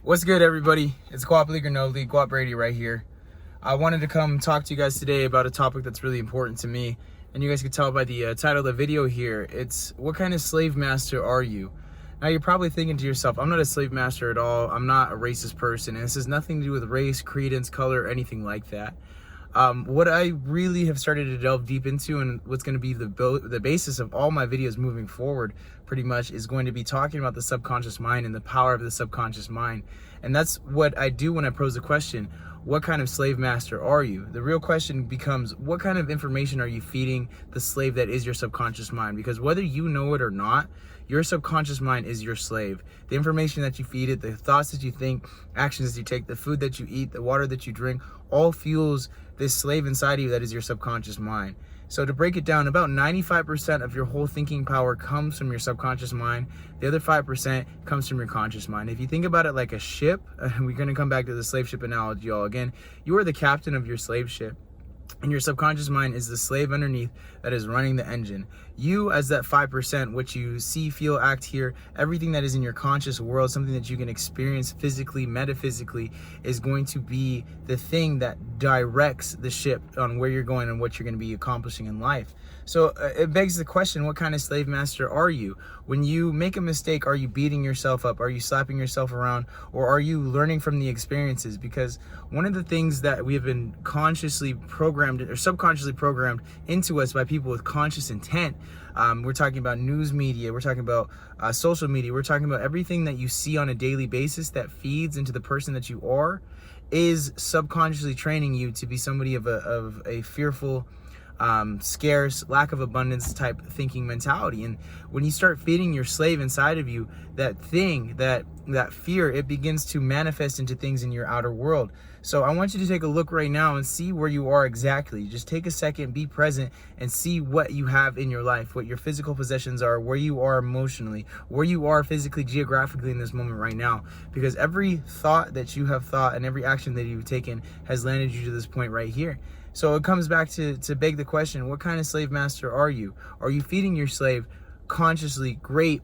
What's good, everybody? It's Guap League or No League, Guap Brady right here. I wanted to come talk to you guys today about a topic that's really important to me. And you guys can tell by the title of the video here, it's what kind of slave master are you? Now you're probably thinking to yourself, I'm not a slave master at all. I'm not a racist person. And this has nothing to do with race, credence, color, anything like that. What I really have started to delve deep into, and what's going to be the basis of all my videos moving forward pretty much, is going to be talking about the subconscious mind and the power of the subconscious mind. And that's what I do when I pose the question, what kind of slave master are you? The real question becomes, what kind of information are you feeding the slave that is your subconscious mind? Because whether you know it or not, your subconscious mind is your slave. The information that you feed it, the thoughts that you think, actions that you take, the food that you eat, the water that you drink, all fuels this slave inside of you that is your subconscious mind. So to break it down, about 95% of your whole thinking power comes from your subconscious mind. The other 5% comes from your conscious mind. If you think about it like a ship, we're going to come back to the slave ship analogy all again. You are the captain of your slave ship, and your subconscious mind is the slave underneath that is running the engine. You, as that 5%, what you see, feel, act, hear, everything that is in your conscious world, something that you can experience physically, metaphysically, is going to be the thing that directs the ship on where you're going and what you're going to be accomplishing in life. So it begs the question, what kind of slave master are you? When you make a mistake, are you beating yourself up? Are you slapping yourself around? Or are you learning from the experiences? Because one of the things that we have been consciously programmed or subconsciously programmed into us by people with conscious intent, we're talking about news media, we're talking about social media, we're talking about everything that you see on a daily basis that feeds into the person that you are, is subconsciously training you to be somebody of a fearful, scarce, lack of abundance type thinking mentality. And when you start feeding your slave inside of you, that thing, that fear, it begins to manifest into things in your outer world. So I want you to take a look right now and see where you are exactly. Just take a second, be present, and see what you have in your life, what your physical possessions are, where you are emotionally, where you are physically, geographically in this moment right now. Because every thought that you have thought and every action that you've taken has landed you to this point right here. So it comes back to beg the question, what kind of slave master are you? Are you feeding your slave consciously great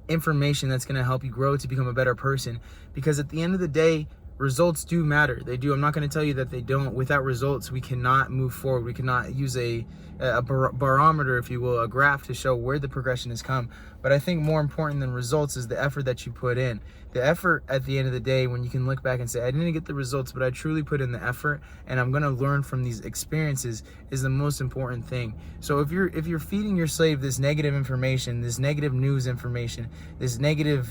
information that's going to help you grow to become a better person? Because at the end of the day, results do matter. They do. I'm not going to tell you that they don't. Without results, we cannot move forward. We cannot use a barometer, if you will, a graph to show where the progression has come. But I think more important than results is the effort that you put in. The effort at the end of the day, when you can look back and say, I didn't get the results, but I truly put in the effort and I'm going to learn from these experiences, is the most important thing. So if you're feeding your slave this negative information, this negative news information, these negative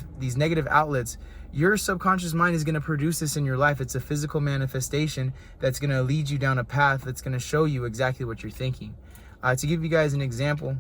outlets, your subconscious mind is going to produce this in your life. It's a physical manifestation that's going to lead you down a path that's going to show you exactly what you're thinking. To give you guys an example,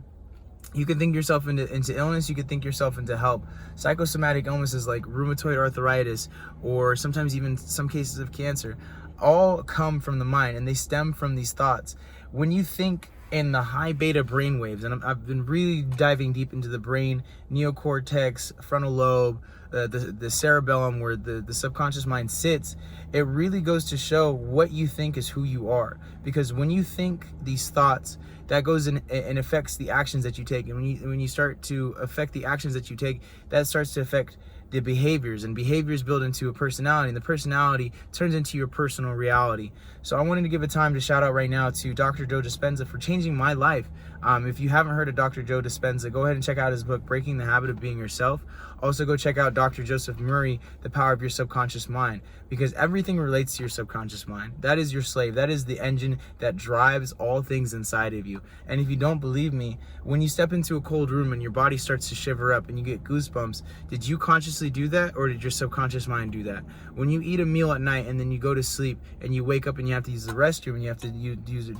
you can think yourself into illness, you could think yourself into help. Psychosomatic illnesses like rheumatoid arthritis, or sometimes even some cases of cancer, all come from the mind, and they stem from these thoughts. When you think in the high beta brain waves, and I've been really diving deep into the brain, neocortex, frontal lobe, the cerebellum, where the subconscious mind sits, it really goes to show what you think is who you are. Because when you think these thoughts, that goes in and affects the actions that you take. And when you start to affect the actions that you take, that starts to affect the behaviors, and behaviors build into a personality, and the personality turns into your personal reality. So I wanted to give a time to shout out right now to Dr. Joe Dispenza for changing my life. If you haven't heard of Dr. Joe Dispenza, go ahead and check out his book, Breaking the Habit of Being Yourself. Also go check out Dr. Joseph Murray, The Power of Your Subconscious Mind, because everything relates to your subconscious mind. That is your slave. That is the engine that drives all things inside of you. And if you don't believe me, when you step into a cold room and your body starts to shiver up and you get goosebumps, did you consciously do that, or did your subconscious mind do that? When you eat a meal at night and then you go to sleep and you wake up and you have to use the restroom and you have to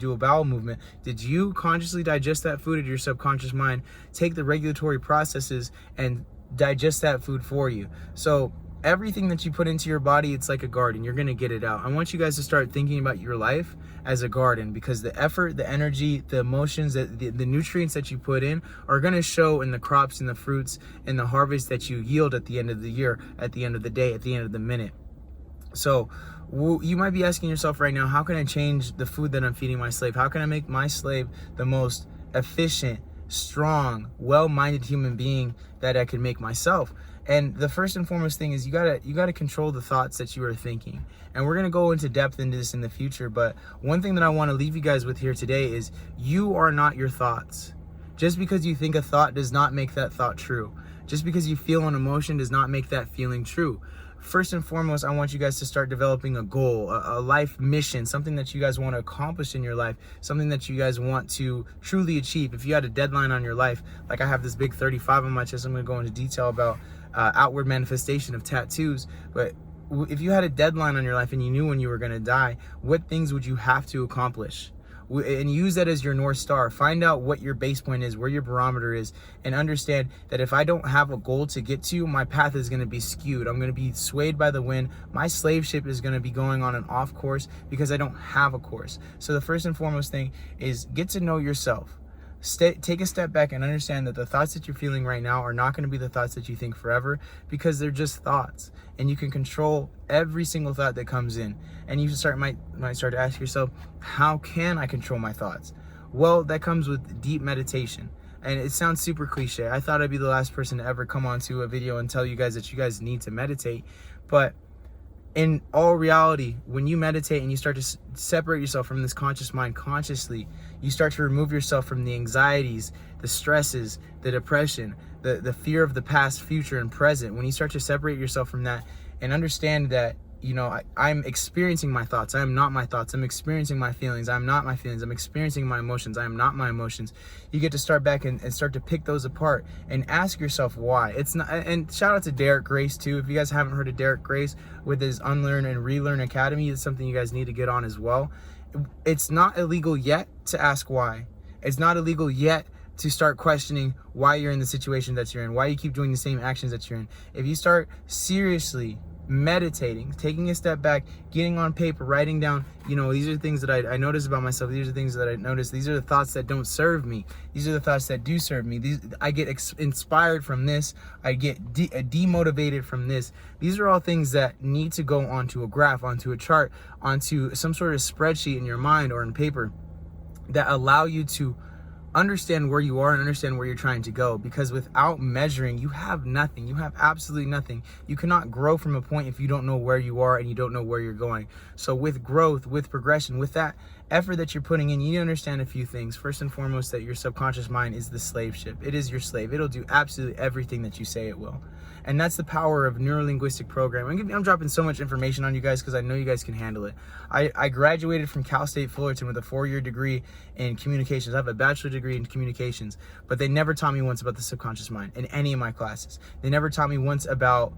do a bowel movement, did you consciously digest that food, or did your subconscious mind take the regulatory processes and digest that food for you? So everything that you put into your body, it's like a garden. You're going to get it out. I want you guys to start thinking about your life as a garden, because the effort, the energy, the emotions, the nutrients that you put in are going to show in the crops and the fruits and the harvest that you yield at the end of the year, at the end of the day, at the end of the minute. So you might be asking yourself right now, how can I change the food that I'm feeding my slave? How can I make my slave the most efficient, strong, well-minded human being that I could make myself? And the first and foremost thing is you gotta control the thoughts that you are thinking. And we're gonna go into depth into this in the future, but one thing that I want to leave you guys with here today is you are not your thoughts. Just because you think a thought does not make that thought true. Just because you feel an emotion does not make that feeling true. First and foremost, I want you guys to start developing a goal, a life mission, something that you guys want to accomplish in your life, something that you guys want to truly achieve. If you had a deadline on your life, like I have this big 35 on my chest, I'm going to go into detail about outward manifestation of tattoos. But if you had a deadline on your life and you knew when you were going to die, what things would you have to accomplish? And use that as your North Star. Find out what your base point is, where your barometer is, and understand that if I don't have a goal to get to, my path is going to be skewed. I'm going to be swayed by the wind. My slave ship is going to be going on an off course because I don't have a course. So the first and foremost thing is get to know yourself. Take a step back and understand that the thoughts that you're feeling right now are not going to be the thoughts that you think forever, because they're just thoughts, and you can control every single thought that comes in. And you might start to ask yourself, how can I control my thoughts? Well, that comes with deep meditation. And it sounds super cliche. I thought I'd be the last person to ever come onto a video and tell you guys that you guys need to meditate, but in all reality, when you meditate and you start to separate yourself from this conscious mind consciously, you start to remove yourself from the anxieties, the stresses, the depression, the fear of the past, future, and present. When you start to separate yourself from that and understand that, you know, I'm experiencing my thoughts. I am not my thoughts. I'm experiencing my feelings. I'm not my feelings. I'm experiencing my emotions. I am not my emotions. You get to start back and start to pick those apart and ask yourself why. It's not. And shout out to Derek Grace too. If you guys haven't heard of Derek Grace with his Unlearn and Relearn Academy, it's something you guys need to get on as well. It's not illegal yet to ask why. It's not illegal yet to start questioning why you're in the situation that you're in, why you keep doing the same actions that you're in. If you start seriously meditating, taking a step back, getting on paper, writing down, you know, these are the things that I notice about myself. These are the things that I notice. These are the thoughts that don't serve me. These are the thoughts that do serve me. I get inspired from this. I get demotivated from this. These are all things that need to go onto a graph, onto a chart, onto some sort of spreadsheet in your mind or in paper that allow you to understand where you are and understand where you're trying to go. Because without measuring, you have nothing. You have absolutely nothing. You cannot grow from a point if you don't know where you are and you don't know where you're going. So with growth, with progression, with that effort that you're putting in, you need to understand a few things. First and foremost, that your subconscious mind is the slave ship. It is your slave. It'll do absolutely everything that you say it will. And that's the power of neuro-linguistic programming. I'm dropping so much information on you guys because I know you guys can handle it. I graduated from Cal State Fullerton with a 4-year degree in communications. I have a bachelor degree in communications, but they never taught me once about the subconscious mind in any of my classes. They never taught me once about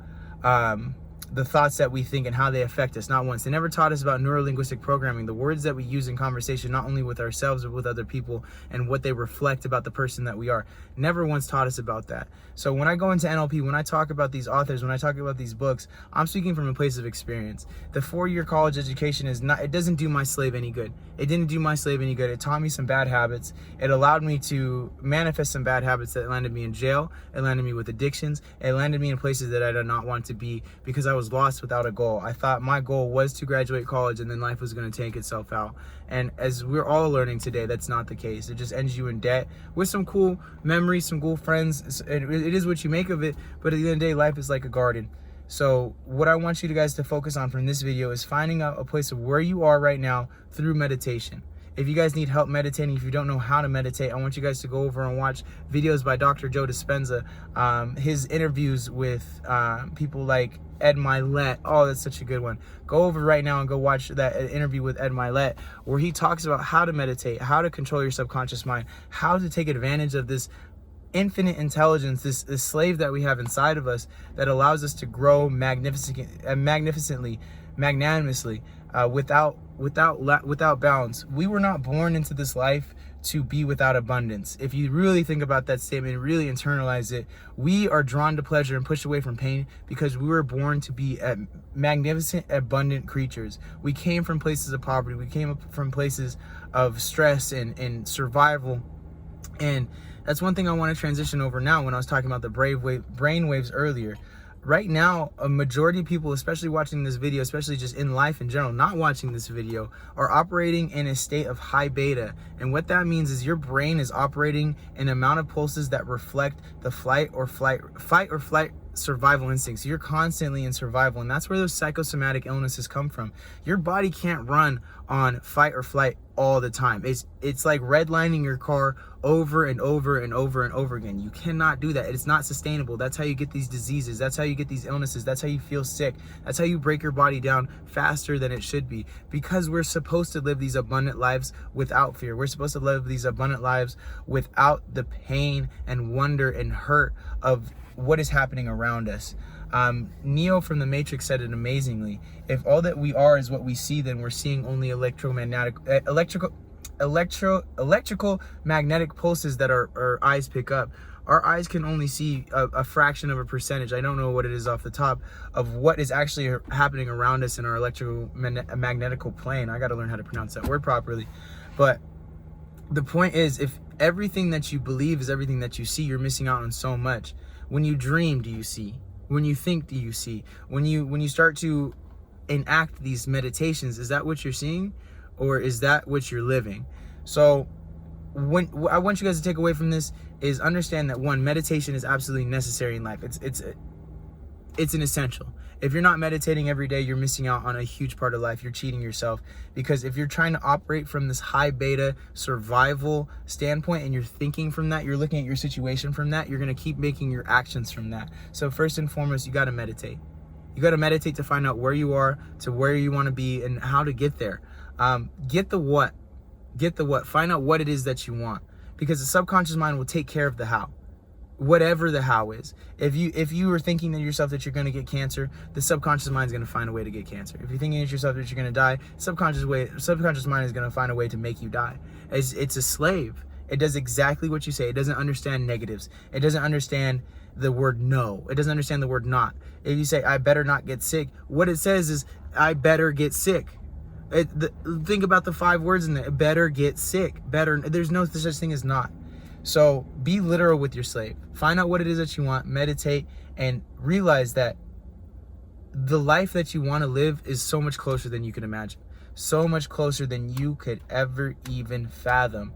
the thoughts that we think and how they affect us, not once. They never taught us about neuro-linguistic programming, the words that we use in conversation, not only with ourselves but with other people, and what they reflect about the person that we are. Never once taught us about that. So when I go into NLP, when I talk about these authors, when I talk about these books, I'm speaking from a place of experience. The 4-year college education it doesn't do my slave any good. It didn't do my slave any good. It taught me some bad habits. It allowed me to manifest some bad habits that landed me in jail. It landed me with addictions. It landed me in places that I did not want to be because I was lost without a goal. I thought my goal was to graduate college and then life was going to take itself out. And as we're all learning today, that's not the case. It just ends you in debt with some cool memories, some cool friends. It is what you make of it. But at the end of the day, life is like a garden. So what I want you guys to focus on from this video is finding out a place of where you are right now through meditation. If you guys need help meditating, if you don't know how to meditate, I want you guys to go over and watch videos by Dr. Joe Dispenza, his interviews with people like Ed Milet. Oh, that's such a good one. Go over right now and go watch that interview with Ed Milet, where he talks about how to meditate, how to control your subconscious mind, how to take advantage of this infinite intelligence, this slave that we have inside of us that allows us to grow magnificently, magnanimously, without bounds. We were not born into this life to be without abundance. If you really think about that statement, really internalize it, we are drawn to pleasure and pushed away from pain because we were born to be magnificent, abundant creatures. We came from places of poverty. We came from places of stress and survival. And that's one thing I want to transition over now when I was talking about the brain waves earlier. Right now, a majority of people, especially watching this video, especially just in life in general, not watching this video, are operating in a state of high beta. And what that means is your brain is operating an amount of pulses that reflect the fight or flight survival instincts. You're constantly in survival, and that's where those psychosomatic illnesses come from. Your body can't run on fight or flight all the time. It's like redlining your car over and over and over and over again. You cannot do that. It's not sustainable. That's how you get these diseases. That's how you get these illnesses. That's how you feel sick. That's how you break your body down faster than it should be, because we're supposed to live these abundant lives without fear. We're supposed to live these abundant lives without the pain and wonder and hurt of what is happening around us. Neo from the Matrix said it amazingly. If all that we are is what we see, then we're seeing only electrical magnetic pulses that our eyes pick up. Our eyes can only see a fraction of a percentage. I don't know what it is off the top of what is actually happening around us in our electromagnetical plane. I got to learn how to pronounce that word properly. But the point is, if everything that you believe is everything that you see, you're missing out on so much. When you dream, do you see? When you think, do you see? When you start to enact these meditations, is that what you're seeing, or is that what you're living? So when I want you guys to take away from this is understand that, one, meditation is absolutely necessary in life. It's an essential. If you're not meditating every day, you're missing out on a huge part of life. You're cheating yourself, because if you're trying to operate from this high beta survival standpoint and you're thinking from that, you're looking at your situation from that, you're going to keep making your actions from that. So first and foremost, you got to meditate. You got to meditate to find out where you are, to where you want to be, and how to get there. Get the what. Find out what it is that you want, because the subconscious mind will take care of the how. Whatever the how is. If you were thinking to yourself that you're going to get cancer, the subconscious mind is going to find a way to get cancer. If you're thinking to yourself that you're going to die, subconscious mind is going to find a way to make you die. It's a slave. It does exactly what you say. It doesn't understand negatives. It doesn't understand the word no. It doesn't understand the word not. If you say, I better not get sick, what it says is, I better get sick. Think about the 5 words in there. Better get sick. Better. There's no such thing as not. So be literal with your slave. Find out what it is that you want, meditate, and realize that the life that you want to live is so much closer than you can imagine. So much closer than you could ever even fathom.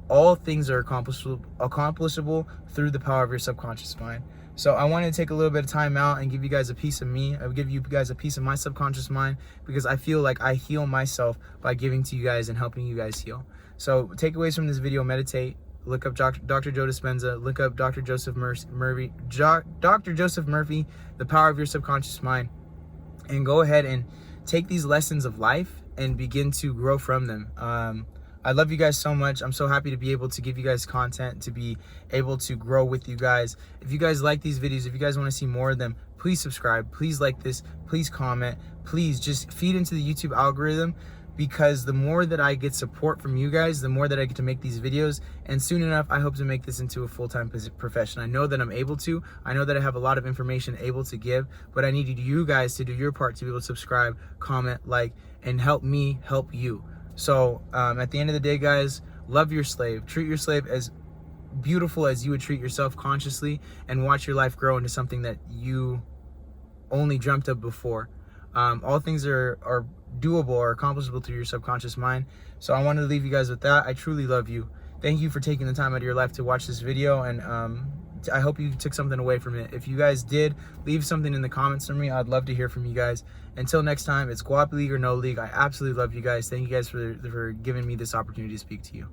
All things are accomplishable through the power of your subconscious mind. So I wanted to take a little bit of time out and give you guys a piece of me. I'll give you guys a piece of my subconscious mind, because I feel like I heal myself by giving to you guys and helping you guys heal. So takeaways from this video: meditate. Look up Dr. Joe Dispenza. Look up Dr. Joseph Murphy. Dr. Joseph Murphy, The Power of Your Subconscious Mind. And go ahead and take these lessons of life and begin to grow from them. I love you guys so much. I'm so happy to be able to give you guys content, to be able to grow with you guys. If you guys like these videos, if you guys want to see more of them, please subscribe. Please like this. Please comment. Please just feed into the YouTube algorithm, because the more that I get support from you guys, the more that I get to make these videos. And soon enough, I hope to make this into a full-time profession. I know that I'm able to. I know that I have a lot of information able to give, but I need you guys to do your part to be able to subscribe, comment, like, and help me help you. So at the end of the day, guys, love your slave. Treat your slave as beautiful as you would treat yourself consciously, and watch your life grow into something that you only dreamt of before. All things are doable or accomplishable through your subconscious mind. So I wanted to leave you guys with that. I truly love you. Thank you for taking the time out of your life to watch this video, and I hope you took something away from it. If you guys did, leave something in the comments for me. I'd love to hear from you guys. Until next time, it's Guap League or no league. I absolutely love you guys. Thank you guys for giving me this opportunity to speak to you.